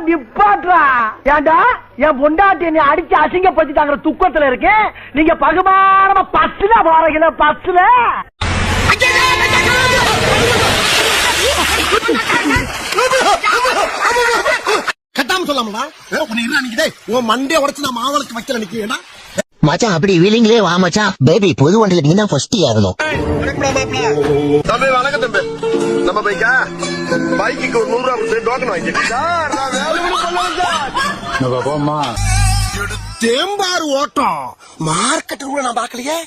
நிப்பாட்றா. ஏண்டா என் பொண்டாட்டி நீ அடிச்சு அசிங்கப்படுத்திட்டாங்கிற துக்கத்துல இருக்கு. நீங்க பகுமானமா பஸ்ல போறீங்க. பஸ்ல கட்டாம சொல்லாமடா. உன் மண்டே உடச்சு நான் மாவளுக்கு வைக்கல நிக்கிறேன் மச்சான். அப்படி வீலிங்லயே வா மச்சான். பேபி பொது வண்டியில நீ தான் ஃபர்ஸ்ட் ஏறணும். தம்பி வணக்கம் தம்பி. நம்ம பைக்கா பைக்கு ஒரு 100 ரூபாய் டோக்கன் வாங்கிமா. தேம்பாறு ஓட்டம் மார்க்கெட் கூட நான் பாக்கலையே.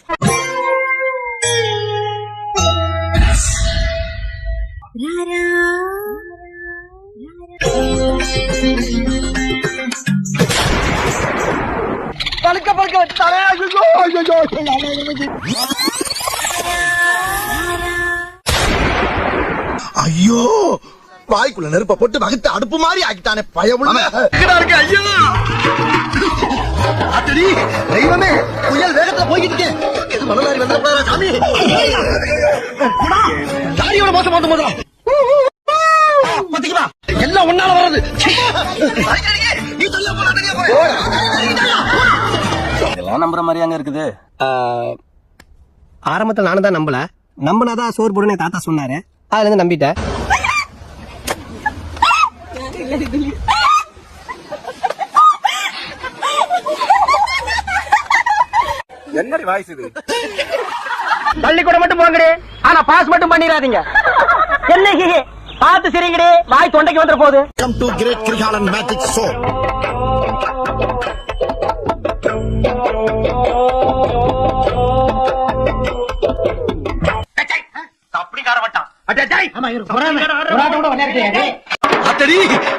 பழுக்க பழுக்க வச்சாலே. ஐயோ வாய்க்குள்ள நெருப்ப போட்டு வகுத்து அடுப்பு மாதிரி ஆக்கிட்டானே பயமுள்ள. ஐயோ ஆத்தடி தெய்வமே, புயல் வேகத்துல போய்கிட்டு எது மணலாரி வந்த சாமி. தாரியோட மோசம் வந்து போதும் பாத்தீங்களா, எல்லாம் ஒன்னால வர்றது. நீ சொல்ல இதெல்லாம் நம்புற மாதிரி அங்க இருக்குது. ஆரம்பத்துல நானும் தான் நம்பல. நம்பினாதான் சோறு போடுன்னு தாத்தா சொன்னாரு. அதுல இருந்து நம்பிட்டேன். என்னடி வாய்ஸ் இது? பள்ளிக்கூடம் மட்டும் போங்கடி, ஆனா பாஸ் மட்டும் பண்ணிடாதீங்க. என்ன பார்த்து சரிங்கடி, வாய் தொண்டைக்கு வந்துட போகுது. Welcome to Great Krigalan Magic Show. அத்தடி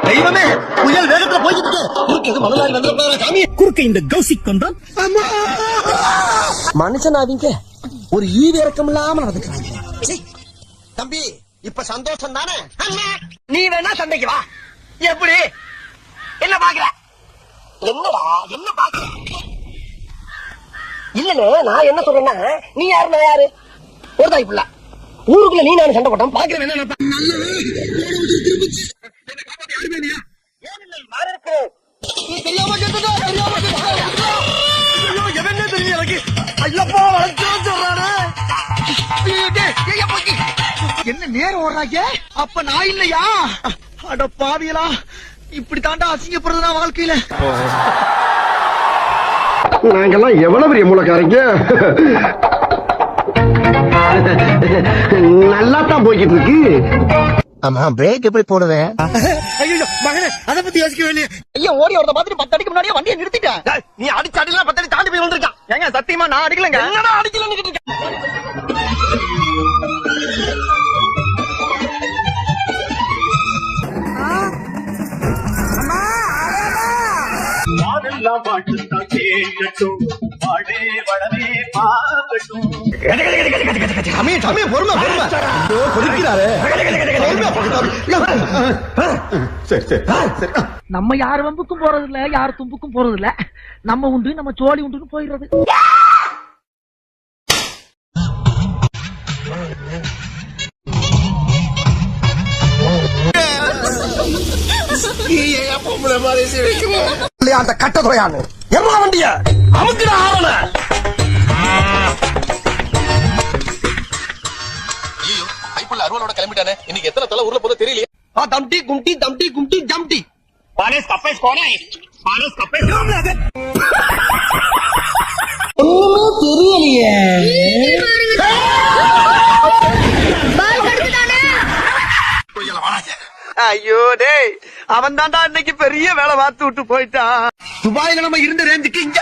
தெய்வமே, புயல் வேகத்துல போய்கிட்டு குறுக்கு மணலாரி வந்த சாமி. குறுக்கு இந்த கௌசிக் கொண்டான். மனுஷனாவீங்க ஒரு ஈவு இறக்கம் இல்லாம நடந்துக்கிறாங்க. தம்பி இப்ப சந்தோஷம் தானே? நீ வேணா சண்டைக்கு வா. எப்படி என்ன பாக்குற? என்னடா என்ன பாக்குற? இல்லனே, நான் என்ன சொல்றேன்னா, நீ யாரு நான் யாரு? ஒரு தாய் புள்ள ஊருக்குள்ள நீ நானும் சண்டை போட்டோம். பாக்குறேன் என்ன என்ன நேரம் ஓடுறாங்க. அப்ப நான் இல்லையா? அட பாவியலா, இப்படி தாண்டா அசிங்கப்படுறதுனா வாழ்க்கையில. நாங்கெல்லாம் எவ்வளவு பெரிய மூலக்காரங்க. நல்லா தான் போய்கிட்டு இருக்கு. ஆமா, பிரேக் எப்படி போடுவேன்? ஐயோ மகனே, அத பத்தி யோசிக்கவே இல்லையே. ஐயா ஓடி வரத மாதிரி 10 அடிக்கு முன்னாடியே வண்டியை நிறுத்திட்டேன். நீ அடிச்சு அடிலாம் 10 அடி தாண்டி போய் வந்திருக்கான். ஏங்க சத்தியமா நான் அடிக்கலங்க. என்னடா அடிக்கலன்னு கேட்டு நம்ம யார் வம்புக்கும் போறது இல்ல, யார் தும்புக்கும் போறது இல்ல. நம்ம உண்டு நம்ம சோழி உண்டுன்னு போயிடுறது. அந்த கட்ட துறையானு எம்மா வண்டிய அமுக்கிட ஆவன. ஐயோ ஐப்புள்ள அருவலோட கிளம்பிட்டானே. இன்னைக்கு எத்தனை தலை ஊர்ல போதோ தெரியலையே. தம்டி கும்டி தம்டி கும்டி ஜம்டி பாலேஸ் கப்பேஸ் கோனே பாலேஸ் கப்பேஸ் ஒண்ணுமே தெரியலையே. ஐயோ டேய், அவன் தாண்டா இன்னைக்கு பெரிய வேலை பார்த்து விட்டு போயிட்டான். துபாயில நம்ம இருந்த ரேஞ்சுக்கு இங்க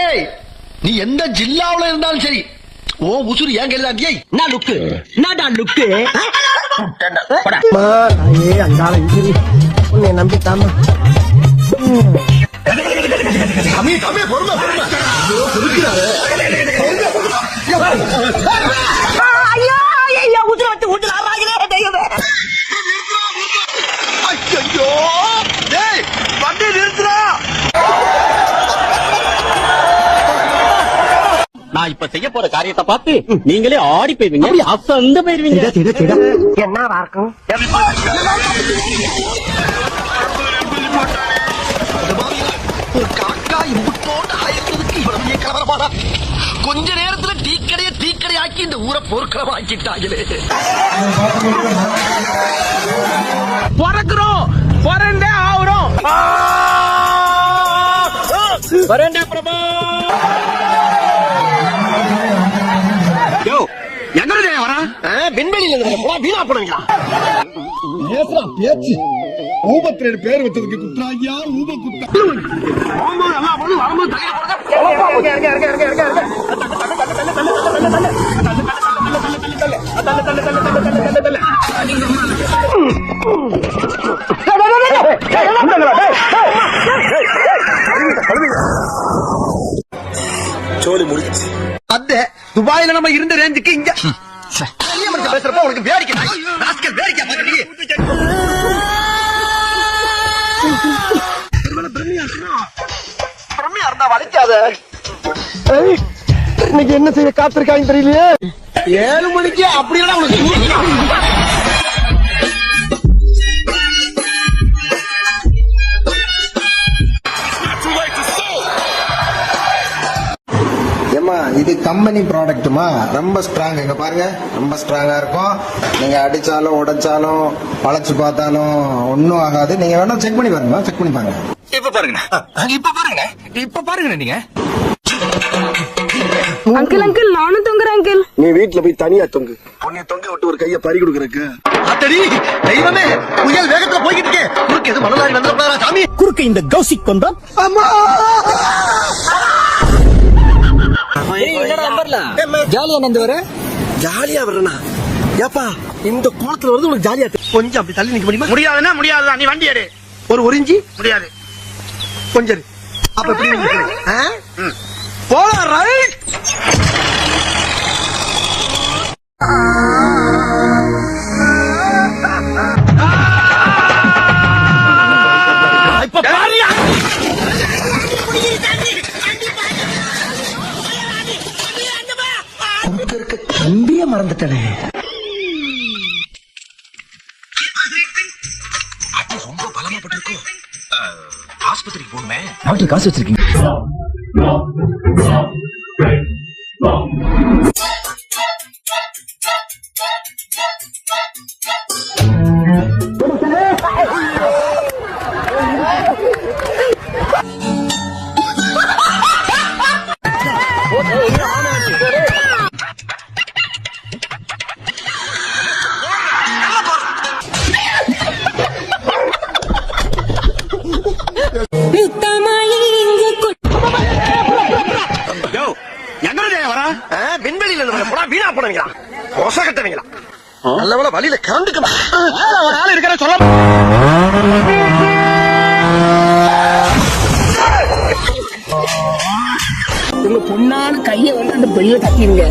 ஏய், நீ எந்த ஜில்லாவுல இருந்தாலும் சரி, ஓ உசுறு ஏன் கையில நான் லுக்கு நாடா லுக்கு. உன்னை நம்பித்தாமா. ஐயோ ஐயோ உசுர வச்சு விட்டு ஆறாங்களே தெய்வமே. ஐயோ டேய் வண்டி நிறுத்துறா. நான் இப்ப செய்ய போற காரியத்தை பார்த்து நீங்களே ஆடி போயிருவீங்க அசந்து போயிருவீங்க. என்ன வார்க்கும் ஒரு காக்கா இம்புட்டோடு ஆயிரத்துக்கு இவ்வளவு கலவரமாடா. கொஞ்ச நேரத்துல டீக்கடை ஆக்கி இந்த ஊரை போர்க்களமாக்கிட்டாங்களே. பிறக்கிறோம் பிறந்தே ஆகுறோம். வரேண்டா பிரபா. யோ எங்க வரா? விண்வெளியில இருந்து வீணா போனீங்களா? பேச்சு ஊபத்திரேடு பேர் வச்சதுக்கு குற்றாயா ஊப குத்தா சோலி முடிச்சு. அந்த துபாயில நம்ம இருந்த ரேஞ்சுக்கு இங்க பேசுறப்ப உனக்கு வேடிக்கை வேடிக்கை பாக்குறீங்க. பிரம்மையா இருந்தா வலிக்காத. இன்னைக்கு என்ன செய்ய காத்திருக்காங்க தெரியலையே. 7 மணிக்கு அப்படி எல்லாம் உனக்கு ஏமா இது கம்பெனி ப்ராடக்ட்டுமா, ரொம்ப ஸ்ட்ராங். இங்க பாருங்க ரொம்ப ஸ்ட்ராங்கா இருக்கும். நீங்க அடிச்சாலும் உடைச்சாலும் பழச்சு பார்த்தாலும் ஒன்னும் ஆகாது. நீங்க வேணா செக் பண்ணி பாருங்க, செக் பண்ணி பாருங்க. இப்ப பாருங்க நீங்க. அங்கிள் அங்கிள் நானும் தொங்குறேன் அங்கிள். நீ வீட்டுல போய் தனியா தொங்கு. உன்னை தொங்க விட்டு ஒரு கைய பறி கொடுக்கறக்கு. அத்தடி தெய்வமே, புயல் வேகத்துல போய்கிட்டு இருக்கே. குறுக்கு எது மணலாரி வந்துடா சாமி. குறுக்கு இந்த கௌசிக் கொண்டா ஜாலியா நந்து வர ஜாலியா வரனா? ஏப்பா இந்த கோலத்துல வருது உனக்கு ஜாலியா கொஞ்சம் அப்படி தள்ளி நிக்க முடியுமா? முடியாதுன்னா முடியாதுதான். நீ வண்டி எடு. ஒரு இஞ்சி முடியாது. கொஞ்சம் இரு. அப்ப எப்படி நிக்கிறேன்? போலாம் ரைட். இப்ப பாரியா. தம்பிய மறந்துட்டனே. ரொம்ப பலமா பட்டிருக்கோம். ஆஸ்பத்திரிக்கு போகணுமே. நாட்டில் காசு வச்சிருக்கீங்க. விண்வெளியில இருந்து வீணா போனவங்களா, கொச கட்டவங்களா. நல்ல வழியில கரண்டுக்கு ஒரு ஆள் இருக்கிற சொல்ல. உங்க பொண்ணான கைய வந்து அந்த பெரிய தட்டிங்க.